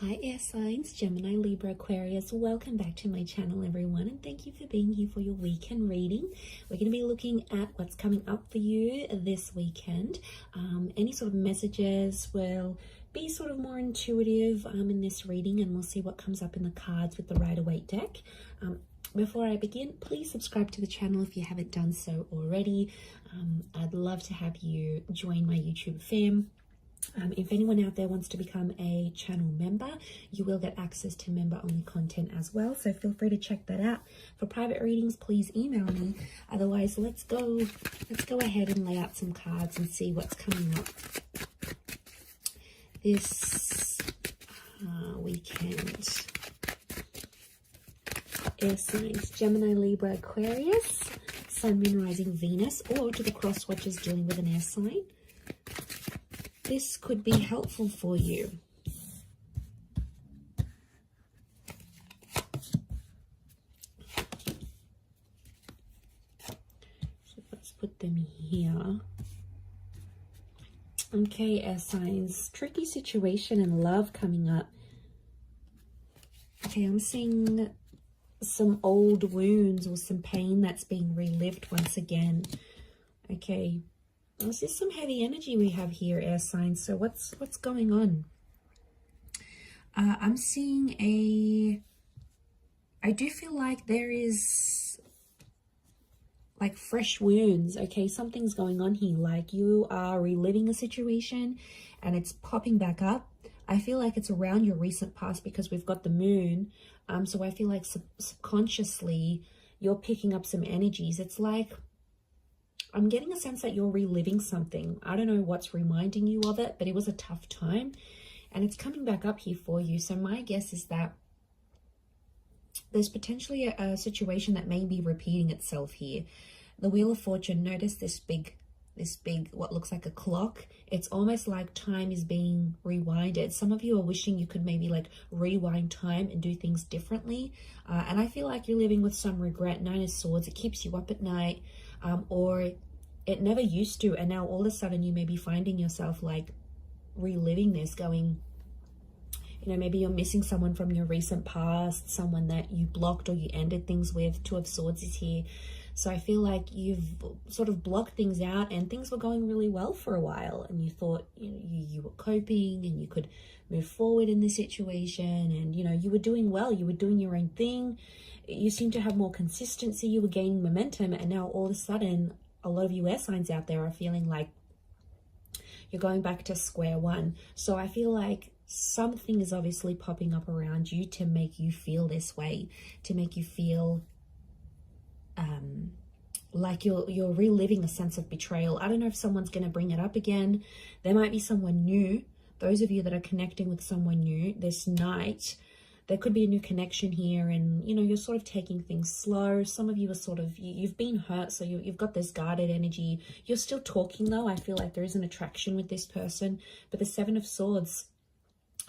Hi air signs, Gemini, Libra, Aquarius. Welcome back to my channel, everyone, and thank you for being here for your weekend reading. We're going to be looking at what's coming up for you this weekend. Any sort of messages will be sort of more intuitive in this reading, and we'll see what comes up in the cards with the Rider-Waite deck. Before I begin, please subscribe to the channel if you haven't done so already. I'd love to have you join my YouTube fam. If anyone out there wants to become a channel member, you will get access to member-only content as well. So feel free to check that out. For private readings, please email me. Otherwise, let's go ahead and lay out some cards and see what's coming up this weekend. Air signs, Gemini, Libra, Aquarius, Sun, Moon, Rising, Venus, or to the cross watchers dealing with an air sign. This could be helpful for you. So let's put them here. Okay, air signs, tricky situation and love coming up. Okay, I'm seeing some old wounds or some pain that's being relived once again. Okay. This is some heavy energy we have here, air signs. So what's going on? I'm seeing I do feel like there is like fresh wounds. Okay, something's going on here. Like you are reliving a situation and it's popping back up. I feel like it's around your recent past because we've got the moon. So I feel like subconsciously you're picking up some energies. It's like I'm getting a sense that you're reliving something. I don't know what's reminding you of it, but it was a tough time and it's coming back up here for you. So my guess is that there's potentially a situation that may be repeating itself here. The Wheel of Fortune, notice this big, what looks like a clock. It's almost like time is being rewinded. Some of you are wishing you could maybe like rewind time and do things differently. And I feel like you're living with some regret. Nine of Swords, it keeps you up at night. Or it never used to, and now all of a sudden you may be finding yourself like reliving this, going, you know, maybe you're missing someone from your recent past, someone that you blocked or you ended things with. Two of Swords is here. So I feel like you've sort of blocked things out and things were going really well for a while and you thought, you know, you were coping and you could move forward in this situation and, you know, you were doing well, you were doing your own thing. You seem to have more consistency, you were gaining momentum, and now all of a sudden a lot of you air signs out there are feeling like you're going back to square one. So I feel like something is obviously popping up around you to make you feel this way, to make you feel like you're reliving a sense of betrayal. I don't know if someone's going to bring it up again. There might be someone new. Those of you that are connecting with someone new this night, there could be a new connection here, and you know, you're sort of taking things slow. Some of you are sort of, you've been hurt, so you've got this guarded energy. You're still talking though. I feel like there is an attraction with this person, but the Seven of Swords,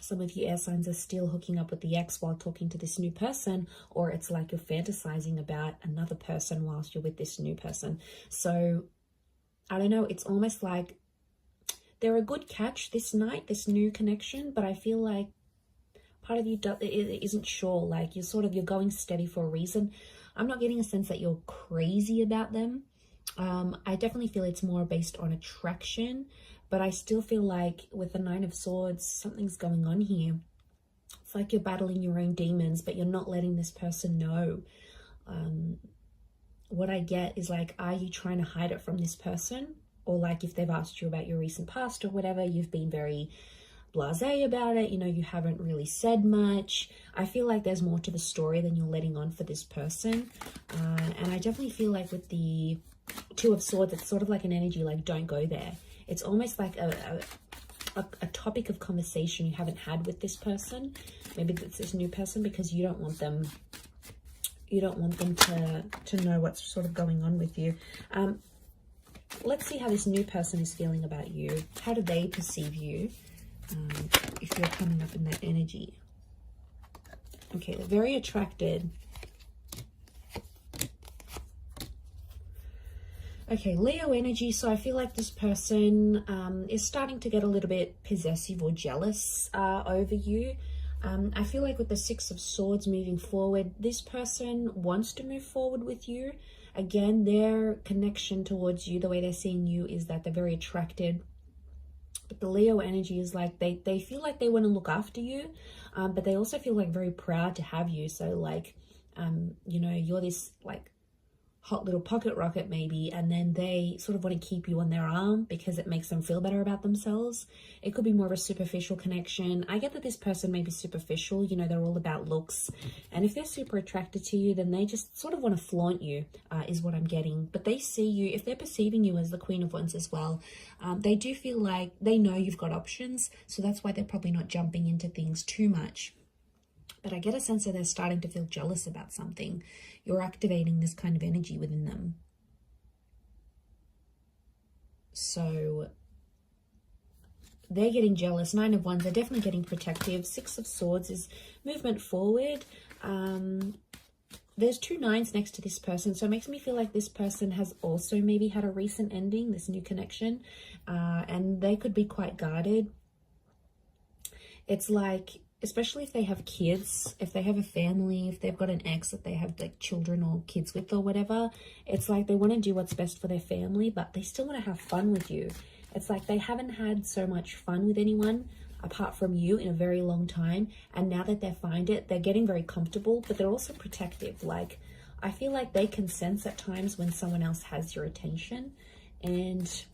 some of you air signs are still hooking up with the ex while talking to this new person, or it's like you're fantasizing about another person whilst you're with this new person. So I don't know, it's almost like they're a good catch this night, this new connection, but I feel like part of you isn't sure, like you're going steady for a reason. I'm not getting a sense that you're crazy about them. I definitely feel it's more based on attraction, but I still feel like with the Nine of Swords, something's going on here. It's like you're battling your own demons, but you're not letting this person know. What I get is like, are you trying to hide it from this person? Or like if they've asked you about your recent past or whatever, you've been very blasé about it, you know, you haven't really said much. I feel like there's more to the story than you're letting on for this person. And I definitely feel like with the Two of Swords, it's sort of like an energy like, don't go there. It's almost like a topic of conversation you haven't had with this person. Maybe it's this new person, because you don't want them to know what's sort of going on with you. Let's see how this new person is feeling about you. How do they perceive you? If you're coming up in that energy. Okay, they're very attracted. Okay, Leo energy. So I feel like this person is starting to get a little bit possessive or jealous over you. I feel like with the Six of Swords moving forward, this person wants to move forward with you. Again, their connection towards you, the way they're seeing you, is that they're very attracted. But the Leo energy is like they feel like they want to look after you, but they also feel like very proud to have you. So like, you know, you're this like hot little pocket rocket maybe, and then they sort of want to keep you on their arm because it makes them feel better about themselves. It could be more of a superficial connection. I get that this person may be superficial, you know, they're all about looks, and if they're super attracted to you, then they just sort of want to flaunt you, is what I'm getting. But they see you, if they're perceiving you as the Queen of Wands as well, they do feel like they know you've got options, so that's why they're probably not jumping into things too much. But I get a sense that they're starting to feel jealous about something. You're activating this kind of energy within them. So they're getting jealous. Nine of Wands, they're definitely getting protective. Six of Swords is movement forward. There's two nines next to this person, so it makes me feel like this person has also maybe had a recent ending, this new connection, and they could be quite guarded. It's like, especially if they have kids, if they have a family, if they've got an ex that they have like children or kids with or whatever, it's like they want to do what's best for their family, but they still want to have fun with you. It's like they haven't had so much fun with anyone apart from you in a very long time, and now that they find it, they're getting very comfortable, but they're also protective. Like, I feel like they can sense at times when someone else has your attention, and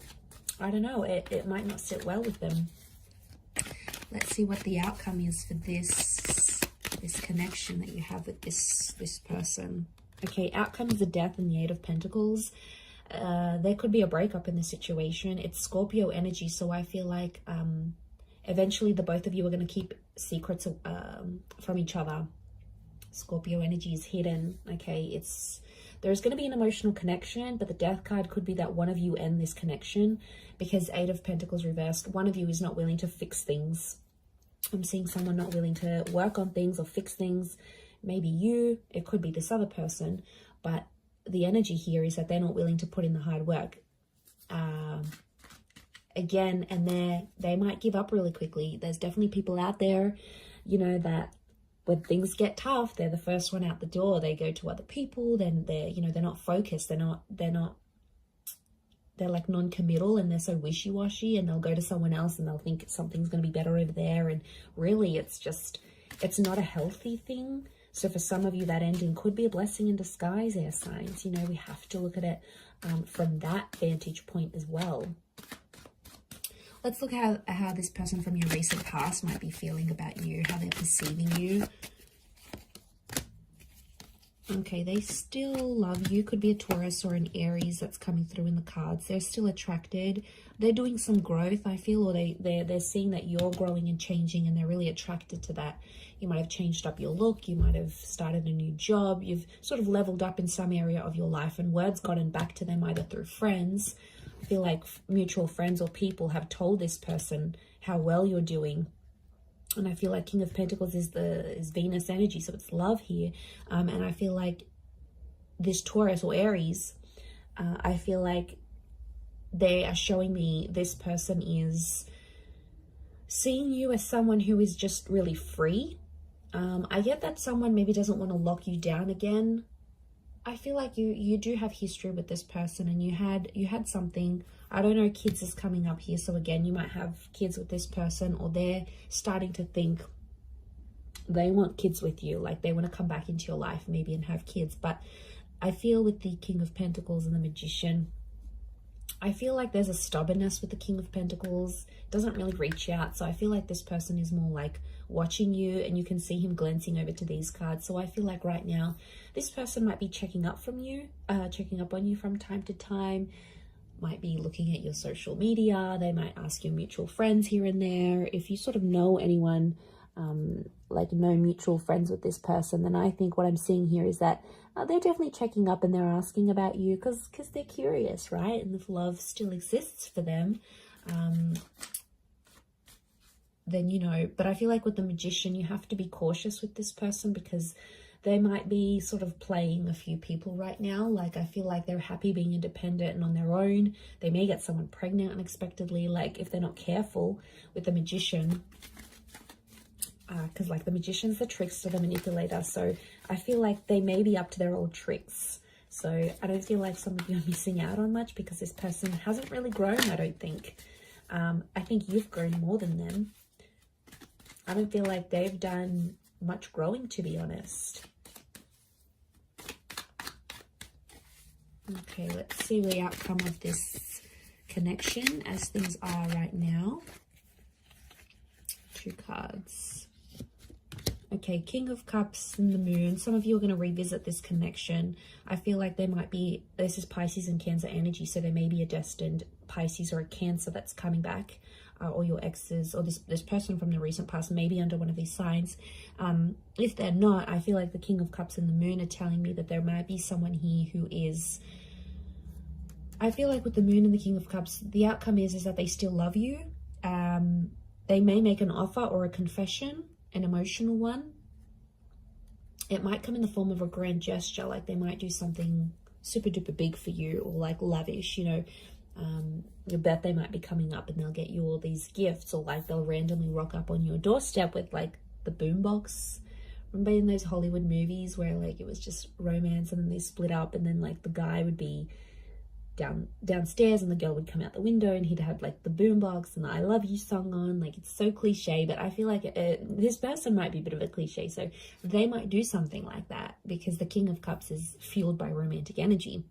I don't know, it might not sit well with them. Let's see what the outcome is for this connection that you have with this person. Okay, outcome is the Death and the Eight of Pentacles. There could be a breakup in the situation. It's Scorpio energy, so I feel like eventually the both of you are going to keep secrets from each other. Scorpio energy is hidden. Okay, there's going to be an emotional connection, but the Death card could be that one of you end this connection, because Eight of Pentacles reversed, one of you is not willing to fix things. I'm seeing someone not willing to work on things or fix things. Maybe you, it could be this other person, but the energy here is that they're not willing to put in the hard work. Again, and they might give up really quickly. There's definitely people out there, you know, that when things get tough, they're the first one out the door. They go to other people, then they're not focused. They're like non-committal, and they're so wishy-washy, and they'll go to someone else and they'll think something's going to be better over there. And really it's not a healthy thing. So for some of you, that ending could be a blessing in disguise, air signs. You know, we have to look at it from that vantage point as well. Let's look at how this person from your recent past might be feeling about you, how they're perceiving you. Okay, they still love you. Could be a Taurus or an Aries that's coming through in the cards. They're still attracted. They're doing some growth, I feel, or they're seeing that you're growing and changing, and they're really attracted to that. You might have changed up your look. You might have started a new job. You've sort of leveled up in some area of your life, and word's gotten back to them either through friends. I feel like mutual friends or people have told this person how well you're doing. And I feel like King of Pentacles is Venus energy, so it's love here. And I feel like this Taurus or Aries, I feel like they are showing me this person is seeing you as someone who is just really free. I get that someone maybe doesn't want to lock you down again. I feel like you do have history with this person, and you had something. I don't know, kids is coming up here, so again, you might have kids with this person, or they're starting to think they want kids with you, like they want to come back into your life maybe and have kids. But I feel with the King of Pentacles and the Magician, I feel like there's a stubbornness with the King of Pentacles. It doesn't really reach out, so I feel like this person is more like watching you, and you can see him glancing over to these cards. So I feel like right now this person might be checking up on you from time to time, might be looking at your social media. They might ask your mutual friends here and there. If you sort of know anyone, like no mutual friends with this person, then I think what I'm seeing here is that they're definitely checking up, and they're asking about you because they're curious, right? And if love still exists for them, then, you know, but I feel like with the Magician, you have to be cautious with this person because they might be sort of playing a few people right now. Like, I feel like they're happy being independent and on their own. They may get someone pregnant unexpectedly, like if they're not careful with the Magician. because like the magician's the trickster, the manipulator. So I feel like they may be up to their old tricks. So I don't feel like some of you are missing out on much because this person hasn't really grown, I don't think. I think you've grown more than them. I don't feel like they've done much growing, to be honest. Okay, let's see the outcome of this connection as things are right now. 2 cards. Okay, King of Cups and the Moon. Some of you are going to revisit this connection. I feel like there might be, this is Pisces and Cancer energy, so there may be a destined Pisces or a Cancer that's coming back, or your exes, or this person from the recent past may be under one of these signs. If they're not, I feel like the King of Cups and the Moon are telling me that there might be someone here who is, I feel like with the Moon and the King of Cups, the outcome is that they still love you. They may make an offer or a confession, an emotional one. It might come in the form of a grand gesture, like they might do something super duper big for you, or like lavish, you know. Your birthday might be coming up and they'll get you all these gifts, or like they'll randomly rock up on your doorstep with like the boombox. Remember in those Hollywood movies where like it was just romance and then they split up, and then like the guy would be downstairs and the girl would come out the window and he'd have like the boombox and the I love you song on. Like, it's so cliche, but I feel like this person might be a bit of a cliche, so they might do something like that because the King of Cups is fueled by romantic energy.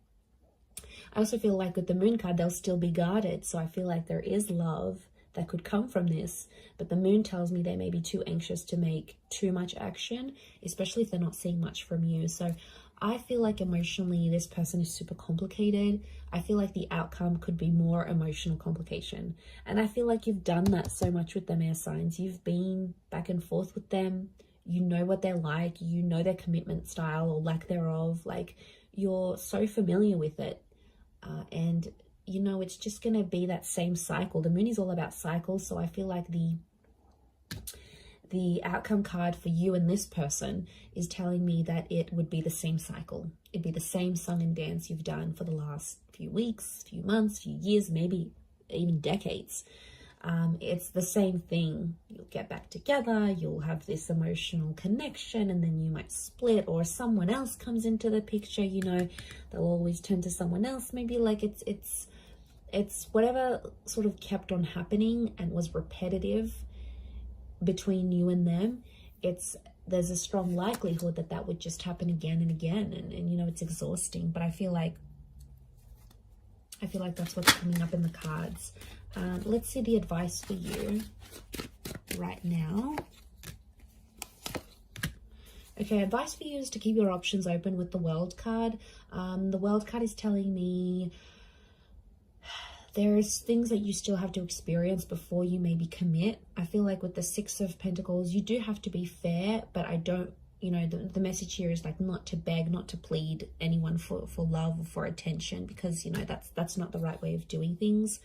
I also feel like with the Moon card, they'll still be guarded, so I feel like there is love that could come from this, but the Moon tells me they may be too anxious to make too much action, especially if they're not seeing much from you. So I feel like emotionally this person is super complicated. I feel like the outcome could be more emotional complication, and I feel like you've done that so much with them, air signs. You've been back and forth with them. You know what they're like, you know their commitment style or lack thereof. Like, you're so familiar with it, and you know it's just gonna be that same cycle. The Moon is all about cycles, so I feel like the outcome card for you and this person is telling me that it would be the same cycle. It'd be the same song and dance you've done for the last few weeks, few months, few years, maybe even decades. It's the same thing. You'll get back together, you'll have this emotional connection, and then you might split, or someone else comes into the picture. You know, they'll always turn to someone else. Maybe like it's whatever sort of kept on happening and was repetitive between you and them. There's a strong likelihood that that would just happen again and again, and you know, it's exhausting. But I feel like that's what's coming up in the cards. Let's see the advice for you right now. Okay, advice for you is to keep your options open with the World card. The World card is telling me there's things that you still have to experience before you maybe commit. I feel like with the Six of Pentacles, you do have to be fair, but I don't, you know, the message here is like not to beg, not to plead anyone for love or for attention, because, you know, that's not the right way of doing things.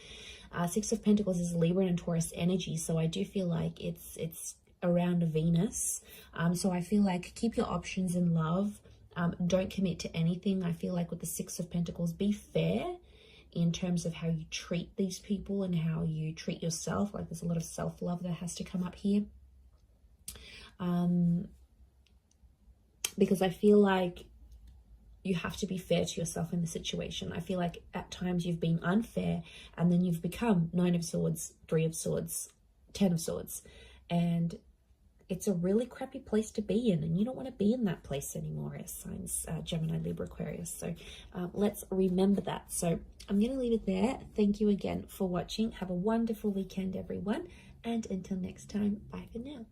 Six of Pentacles is Libra and Taurus energy, so I do feel like it's around a Venus. So I feel like keep your options in love. Don't commit to anything. I feel like with the Six of Pentacles, be fair in terms of how you treat these people and how you treat yourself. Like, there's a lot of self-love that has to come up here. Because I feel like you have to be fair to yourself in the situation. I feel like at times you've been unfair, and then you've become Nine of Swords, Three of Swords, Ten of Swords, and it's a really crappy place to be in, and you don't want to be in that place anymore, as signs Gemini, Libra, Aquarius. So let's remember that. So I'm going to leave it there. Thank you again for watching. Have a wonderful weekend, everyone, and until next time, bye for now.